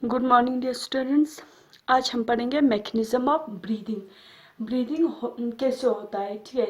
Good morning dear students. आज हम पढ़ेंगे मैकेनिज्म ऑफ ब्रीदिंग। ब्रीदिंग कैसे होता है, ठीक है।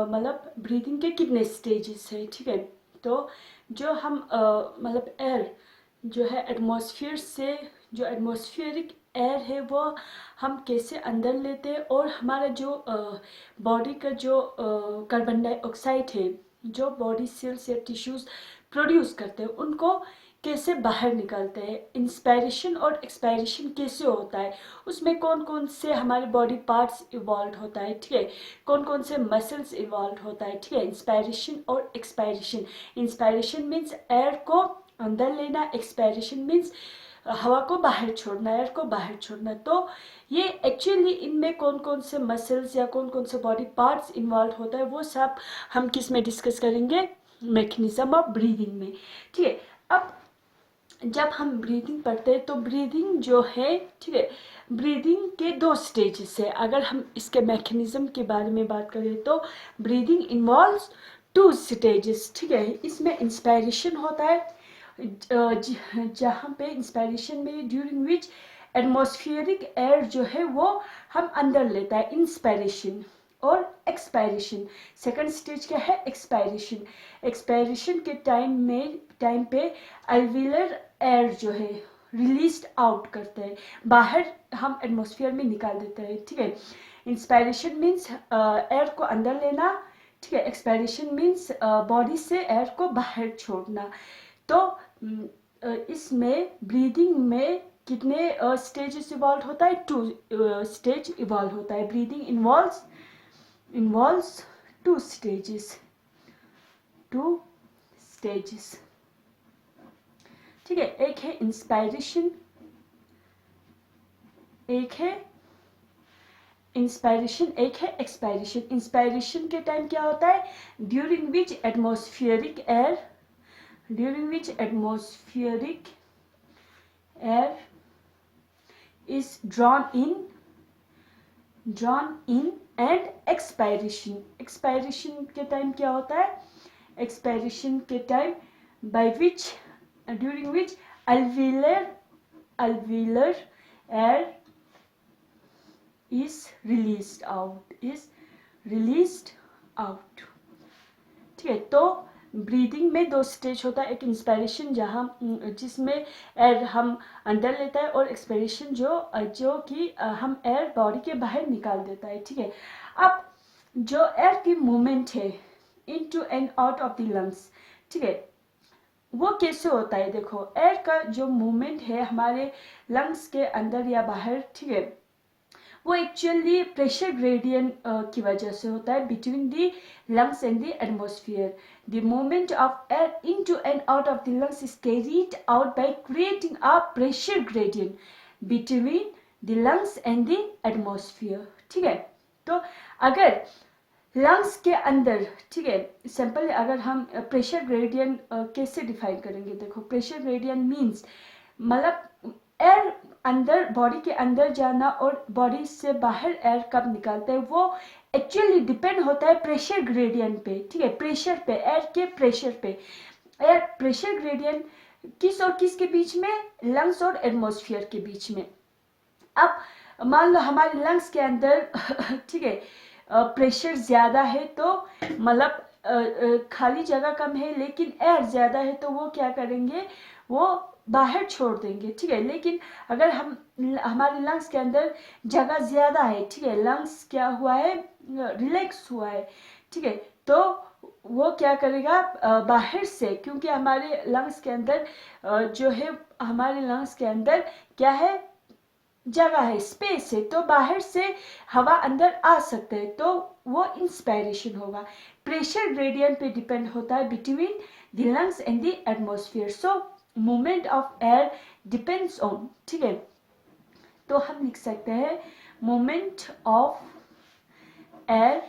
मतलब ब्रीदिंग के कितने स्टेजेस हैं, ठीक है। तो जो हम मतलब एयर जो है एटमॉस्फेयर से, जो एटमॉस्फेरिक एयर है वो हम कैसे अंदर लेते हैं, और हमारा जो बॉडी का जो कार्बन डाइऑक्साइड है जो बॉडी सेल्स या टिश्यूज प्रोड्यूस करते हैं उनको कैसे बाहर निकलते हैं। इंस्पायरेशन और एक्सपायरेशन कैसे होता है, उसमें कौन कौन से हमारे बॉडी पार्ट्स इवॉल्व होता है, ठीक है। कौन कौन से मसल्स इवॉल्व होता है, ठीक है। इंस्पायरेशन और एक्सपायरेशन। इंस्पायरेशन मीन्स एयर को अंदर लेना, एक्सपायरेशन मीन्स हवा को बाहर छोड़ना, एयर को बाहर छोड़ना। तो ये एक्चुअली इनमें कौन कौन से मसल्स या कौन कौन से बॉडी पार्ट्स इन्वॉल्व होता है वो सब हम किस में डिस्कस करेंगे, मैकेनिज्म ऑफ ब्रीदिंग में, ठीक है। अब जब हम ब्रीदिंग पढ़ते हैं तो ब्रीदिंग जो है, ठीक है, ब्रीदिंग के दो स्टेजेस है। अगर हम इसके मैकेनिज्म के बारे में बात करें तो ब्रीदिंग इन्वॉल्व्स टू स्टेजेस, ठीक है। इसमें इंस्पायरेशन होता है जहाँ पे इंस्पायरेशन में ड्यूरिंग विच एटमॉस्फेरिक एयर जो है वो हम अंदर लेता है, इंस्पायरेशन। और एक्सपायरेशन, सेकंड स्टेज क्या है, एक्सपायरेशन। एक्सपायरेशन के टाइम पे अल्विलर एयर जो है रिलीज आउट करते हैं, बाहर हम एटमॉस्फेयर में निकाल देते हैं, ठीक है। इंस्पायरेशन मीन्स एयर को अंदर लेना, ठीक है। एक्सपायरेशन मीन्स बॉडी से एयर को बाहर छोड़ना। तो इसमें ब्रीदिंग में कितने स्टेजेस इवॉल्व होता है, टू स्टेज इवॉल्व होता है। ब्रीदिंग इन्वॉल्व्स टू स्टेजेस, ठीक है। एक है इंस्पायरेशन, एक है एक्सपायरेशन। इंस्पायरेशन के टाइम क्या होता है, during which atmospheric air is drawn in and expiration के टाइम क्या होता है, एक्सपायरेशन के time during which alveolar air is released out, ठीक है। तो ब्रीदिंग में दो स्टेज होता है, एक इंस्पायरेशन जिसमें एयर हम अंदर लेता है, और एक्सपायरेशन जो कि हम एयर बॉडी के बाहर निकाल देता है, ठीक है। अब जो एयर की मूवमेंट है into and out of the lungs, ठीक है, वो कैसे होता है। देखो, एयर का जो मूवमेंट है हमारे लंग्स के अंदर या बाहर, ठीक है, वो एक्चुअली प्रेशर ग्रेडियंट की वजह से होता है between the lungs and the atmosphere. The movement of air into and out of the lungs is carried out by creating a pressure gradient between the lungs and the atmosphere, ठीक है। तो अगर lungs के अंदर, ठीक है, simple अगर हम प्रेशर ग्रेडियंट कैसे डिफाइन करेंगे, देखो, प्रेशर ग्रेडियंट मीन्स मतलब एयर अंदर बॉडी के अंदर जाना और बॉडी से बाहर एयर कब निकालते हैं वो एक्चुअली डिपेंड होता है प्रेशर ग्रेडियंट पे, ठीक है, प्रेशर पे, एयर के प्रेशर पे। एयर प्रेशर ग्रेडियंट किस और किस के बीच में, लंग्स और एटमॉस्फेयर के बीच में। अब मान लो हमारे लंग्स के अंदर ठीक है प्रेशर ज्यादा है, तो मतलब खाली जगह कम है लेकिन एयर ज्यादा है, तो वो क्या करेंगे, वो बाहर छोड़ देंगे, ठीक है। लेकिन अगर हमारे लंग्स के अंदर जगह ज्यादा है, ठीक है, लंग्स क्या हुआ है, रिलैक्स हुआ है, ठीक है, तो वो क्या करेगा, बाहर से, क्योंकि हमारे लंग्स के अंदर जो है, हमारे लंग्स के अंदर क्या है, जगह है, स्पेस है, तो बाहर से हवा अंदर आ सकते हैं, तो वो इंस्पायरेशन होगा। प्रेशर ग्रेडियंट पे डिपेंड होता है between the lungs and the atmosphere, so movement of air depends on, ठीक है। तो हम लिख सकते हैं movement of air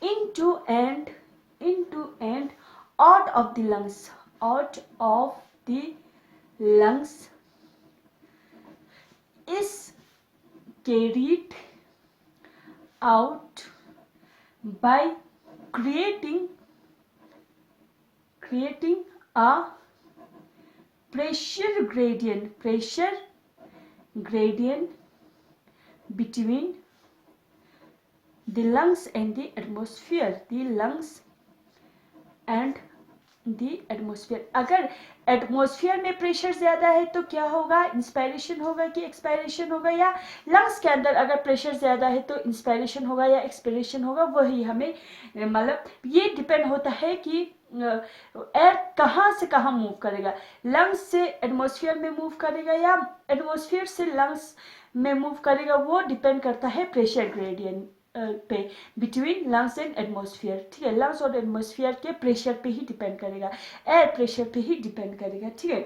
into and out of the lungs is carried out by creating a pressure gradient between the lungs and the atmosphere, अगर atmosphere में pressure ज्यादा है तो क्या होगा, इंस्पायरेशन होगा कि एक्सपायरेशन होगा, या लंग्स के अंदर अगर प्रेशर ज्यादा है तो इंस्पायरेशन होगा या एक्सपायरेशन होगा, वही हमें मतलब ये डिपेंड होता है कि एयर कहाँ से कहाँ मूव करेगा, लंग्स से एटमॉस्फेयर में मूव करेगा या एटमॉस्फेयर से लंग्स में मूव करेगा, वो डिपेंड करता है प्रेशर ग्रेडियंट पे बिटवीन लंग्स एंड एटमॉस्फेयर। ठीक है, लंग्स और एटमॉस्फेयर के प्रेशर पे ही डिपेंड करेगा, एयर प्रेशर पे ही डिपेंड करेगा। ठीक है,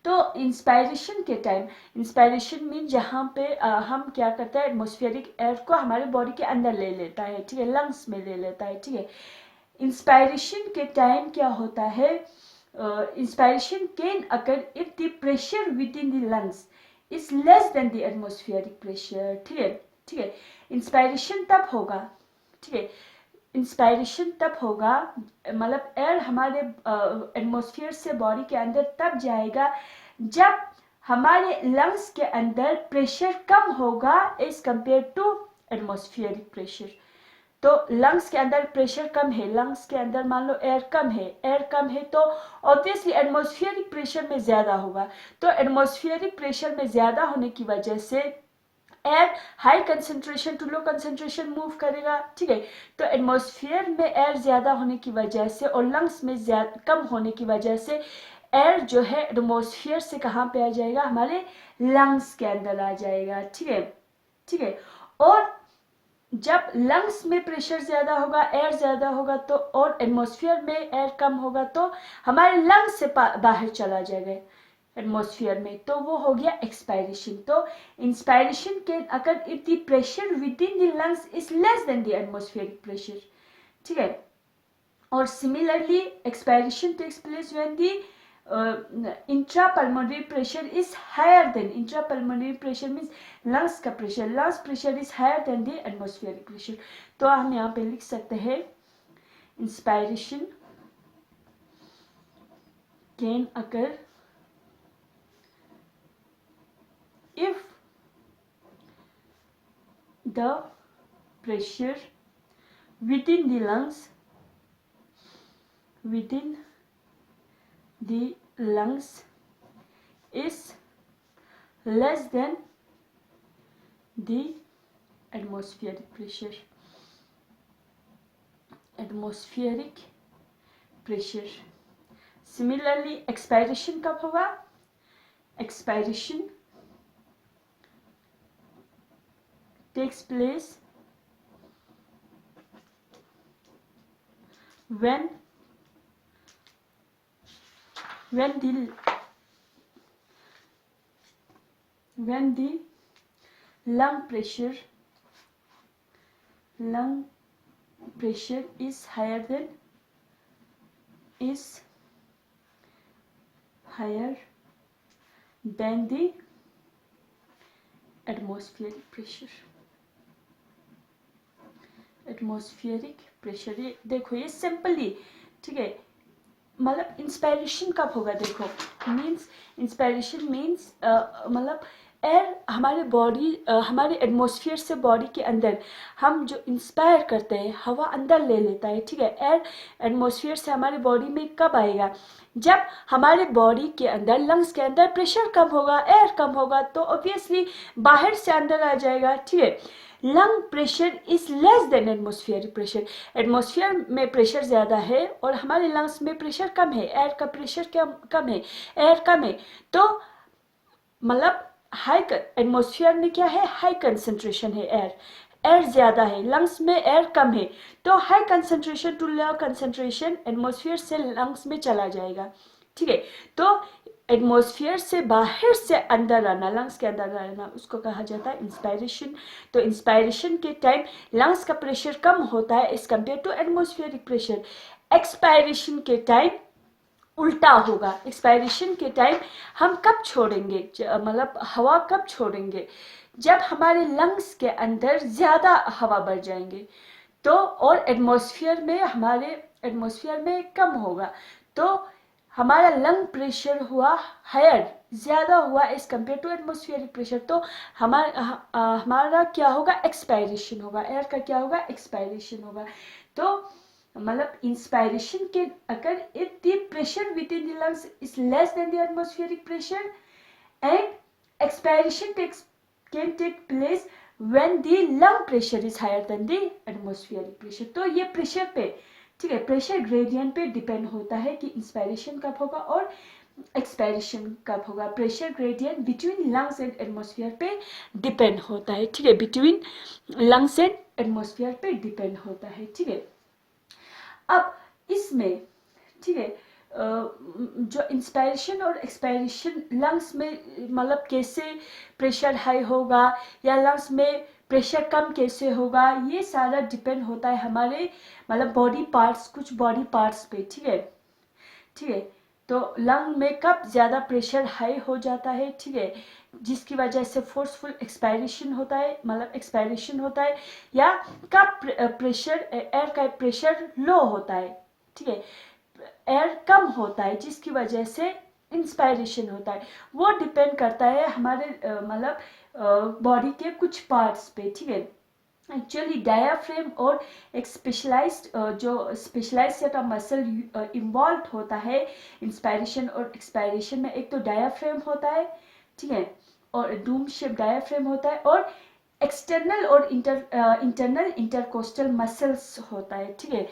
तो इंस्पायरेशन के टाइम, इंस्पायरेशन मीन जहाँ पे हम क्या करते हैं, एटमॉस्फेरिक एयर को हमारे बॉडी के अंदर ले लेता है, ठीक है, लंग्स में ले लेता है। ठीक है, इंस्पायरेशन के टाइम क्या होता है, inspiration can occur if the pressure within the lungs is less than the atmospheric pressure. ठीक है, ठीक है, इंस्पायरेशन तब होगा, ठीक है, इंस्पायरेशन तब होगा, मतलब एयर हमारे एटमॉस्फेयर से बॉडी के अंदर तब जाएगा जब हमारे लंग्स के अंदर प्रेशर कम होगा as compare to atmospheric pressure. तो लंग्स के अंदर प्रेशर कम है, लंग्स के अंदर मान लो एयर कम है तो ऑब्वियसली एटमॉस्फेरिक प्रेशर में ज्यादा होगा, तो एटमॉस्फेरिक प्रेशर में ज्यादा होने की वजह से air high concentration to low concentration move करेगा। ठीक है, तो एटमॉस्फेयर में एयर ज्यादा होने की वजह से और लंग्स में कम होने की वजह से एयर जो है एटमॉस्फेयर से कहाँ पे आ जाएगा, हमारे लंग्स के अंदर आ जाएगा। ठीक है, ठीक है, और जब लंग्स में प्रेशर ज्यादा होगा, एयर ज्यादा होगा तो, और एटमॉस्फेयर में एयर कम होगा तो हमारे लंग्स से बाहर चला जाएगा एटमॉस्फेयर में, तो वो हो गया एक्सपायरेशन। तो inspiration can occur if the pressure within the lungs is less than the atmospheric pressure. ठीक है, और similarly expiration takes place when the intrapulmonary pressure is higher than, intrapulmonary pressure means lungs का pressure, lungs pressure is higher than the atmospheric pressure. तो हम यहाँ पे लिख सकते हैं inspiration can occur if the pressure within the lungs is less than the atmospheric pressure, Similarly expiration कब होगा, expiration takes place when the lung pressure is higher than the atmospheric pressure। Atmospheric pressure, ये देखो ये simply, ठीक है, मतलब inspiration कब होगा, देखो मीन्स इंस्पायरेशन मीन्स मतलब एयर हमारे बॉडी हमारे एटमॉस्फेयर से बॉडी के अंदर हम जो इंस्पायर करते हैं, हवा अंदर ले लेता है। ठीक है, एयर एटमॉस्फेयर से हमारे बॉडी में कब आएगा, जब हमारे बॉडी के अंदर लंग्स के अंदर प्रेशर कम होगा, एयर कम होगा, तो ऑब्वियसली बाहर से अंदर आ जाएगा। ठीक है, lung pressure is less then atmospheric pressure, atmosphere में प्रेशर ज़्यादा है और हमारे लंग्स में प्रेशर कम है, एयर का प्रेशर कम है, एयर कम है, तो मतलब हाई एटमॉस्फेयर में क्या है, हाई कंसंट्रेशन है, एयर ज़्यादा है, लंग्स में एयर कम है, तो high concentration to low concentration atmosphere से लंग्स में चला जाएगा। ठीक है, तो एटमॉस्फेयर से बाहर से अंदर आना, लंग्स के अंदर आना, उसको कहा जाता है इंस्पायरेशन। तो इंस्पायरेशन के टाइम लंग्स का प्रेशर कम होता है as compare to atmospheric pressure. Expiration के टाइम उल्टा होगा, एक्सपायरेशन के टाइम हम कब छोड़ेंगे, मतलब हवा कब छोड़ेंगे, जब हमारे लंग्स के अंदर ज़्यादा हवा बढ़ जाएंगे, तो और एटमॉस्फेयर में हमारे एटमॉस्फेयर में कम होगा, तो हमारा लंग प्रेशर हुआ हायर, ज़्यादा हुआ as compare to atmospheric pressure, तो हमारा क्या होगा, एक्सपायरेशन होगा, एयर का क्या होगा, एक्सपायरेशन होगा। तो मतलब इंस्पायरेशन के अगर if the pressure within the lungs is less than the atmospheric pressure and expiration can take place when the lung pressure is higher than the atmospheric pressure। तो ये प्रेशर पे, ठीक है, प्रेशर ग्रेडियंट पे depend होता है कि inspiration कब होगा और एक्सपायरेशन कब होगा। Pressure gradient between lungs and atmosphere पे डिपेंड होता है, ठीक है, बिटवीन लंग्स एंड एटमोस्फियर पे डिपेंड होता है, ठीक है। अब इसमें, ठीक है, जो इंस्पायरेशन और एक्सपायरेशन लंग्स में मतलब कैसे प्रेशर हाई होगा या लंग्स में प्रेशर कम कैसे होगा, ये सारा डिपेंड होता है हमारे मतलब बॉडी पार्ट्स, कुछ बॉडी पार्ट्स पे, ठीक है, ठीक है। तो लंग में कब ज़्यादा प्रेशर हाई हो जाता है, ठीक है, जिसकी वजह से फोर्सफुल एक्सपायरेशन होता है, मतलब एक्सपायरेशन होता है, या कब प्रेशर एयर का प्रेशर लो होता है, ठीक है, एयर कम होता है जिसकी वजह से इंस्पायरेशन होता है। वो डिपेंड करता है हमारे मतलब बॉडी के कुछ पार्ट्स पे, ठीक है। एक्चुअली डायाफ्रेम और एक स्पेशलाइज्ड जो specialised set of muscle involve होता है इंस्पायरेशन और एक्सपायरेशन में। एक तो डायाफ्रेम होता है, ठीक है, और डूम शेप डायाफ्रेम होता है, और एक्सटर्नल और इंटरनल इंटरकोस्टल मसल्स होता है, ठीक है।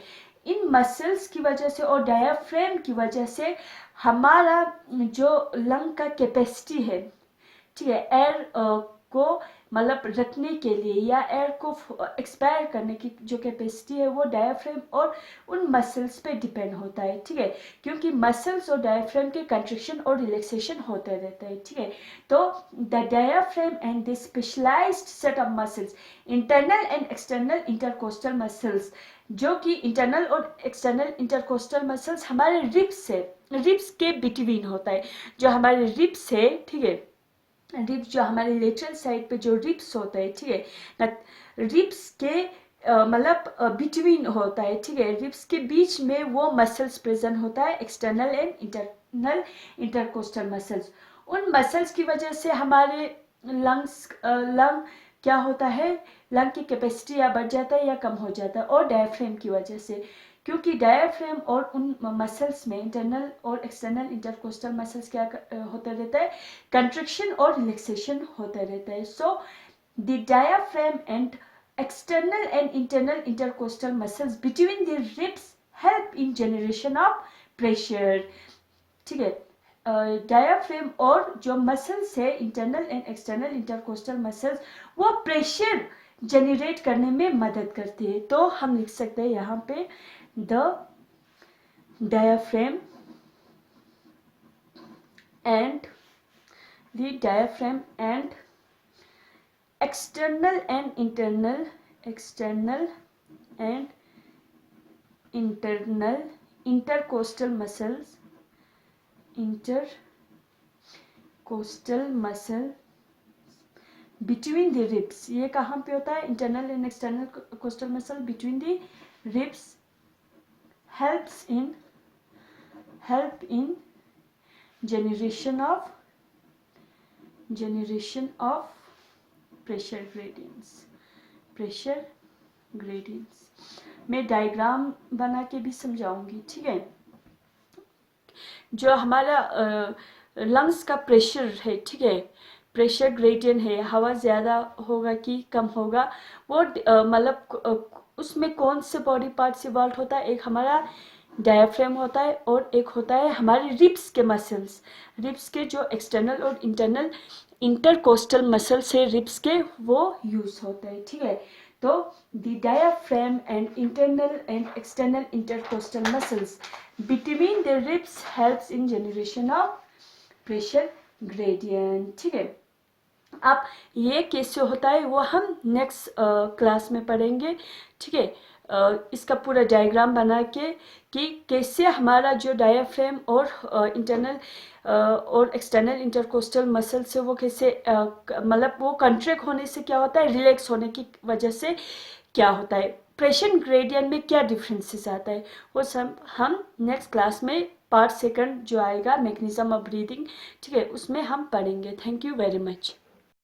इन मसल्स की वजह से और डायाफ्रेम की वजह से हमारा जो लंग का कैपेसिटी है, ठीक है, एयर को मतलब रखने के लिए या एयर को एक्सपायर करने की जो कैपेसिटी है वो डायाफ्रेम और उन मसल्स पे डिपेंड होता है, ठीक है, क्योंकि मसल्स और डायाफ्रेम के कंट्रैक्शन और रिलैक्सेशन होते रहते हैं, ठीक है। तो the diaphragm and the specialised set of muscles, internal and external intercostal muscles, जो कि इंटरनल और एक्सटर्नल इंटरकोस्टल मसल्स हमारे रिब्स से, रिब्स के बिटवीन होता है, जो हमारे रिब्स है, ठीक है, रिब्स जो हमारे लेटरल साइड पे जो रिब्स होता है, ठीक है ना, रिब्स के मतलब बिटवीन होता है, ठीक है, रिब्स के बीच में वो मसल्स प्रेजेंट होता है, external and internal intercostal muscles. उन मसल्स की वजह से हमारे लंग क्या होता है, लंग की कैपेसिटी या बढ़ जाता है या कम हो जाता है, और डायफ्रेम की वजह से, क्योंकि डायफ्रेम और उन मसल्स में इंटरनल और एक्सटर्नल इंटरकोस्टल मसल्स क्या होता रहता है, कंट्रैक्शन और रिलैक्सेशन होता रहता है। So the diaphragm and external and internal intercostal muscles between the ribs help in generation of pressure, ठीक है। डायाफ्रेम और जो मसल्स है internal and external intercostal muscles, वो प्रेशर जनरेट करने में मदद करते हैं। तो हम लिख सकते हैं यहाँ पे the diaphragm and external and internal intercostal muscle between the ribs, ये कहाँ पे होता है, internal and external coastal muscle between the ribs help in generation of pressure gradients। मैं डायग्राम बना के भी समझाऊंगी, ठीक है। जो हमारा लंग्स का प्रेशर है, ठीक है, प्रेशर ग्रेडियंट है, हवा ज़्यादा होगा कि कम होगा, वो मतलब उसमें कौन से बॉडी पार्ट्स इवॉल्व होता है, एक हमारा डायफ्रेम होता है और एक होता है हमारे रिब्स के मसल्स, रिब्स के जो एक्सटर्नल और इंटरनल इंटरकोस्टल मसल्स है रिब्स के, वो यूज होता है, ठीक है। तो the diaphragm and internal and external intercostal muscles between the ribs helps in generation of pressure gradient, ठीक है। अब ये कैसे होता है वो हम नेक्स्ट क्लास में पढ़ेंगे, ठीक है। इसका पूरा डायग्राम बना के कि कैसे हमारा जो डायफ्रेम और इंटरनल और एक्सटर्नल इंटरकोस्टल मसल से वो कैसे मतलब वो कंट्रैक्ट होने से क्या होता है, रिलैक्स होने की वजह से क्या होता है, प्रेशर ग्रेडियंट में क्या डिफरेंसेस आता है, वो सब हम नेक्स्ट क्लास में पार्ट सेकंड जो आएगा मैकेनिज्म ऑफ ब्रीदिंग, ठीक है, उसमें हम पढ़ेंगे। Thank you very much.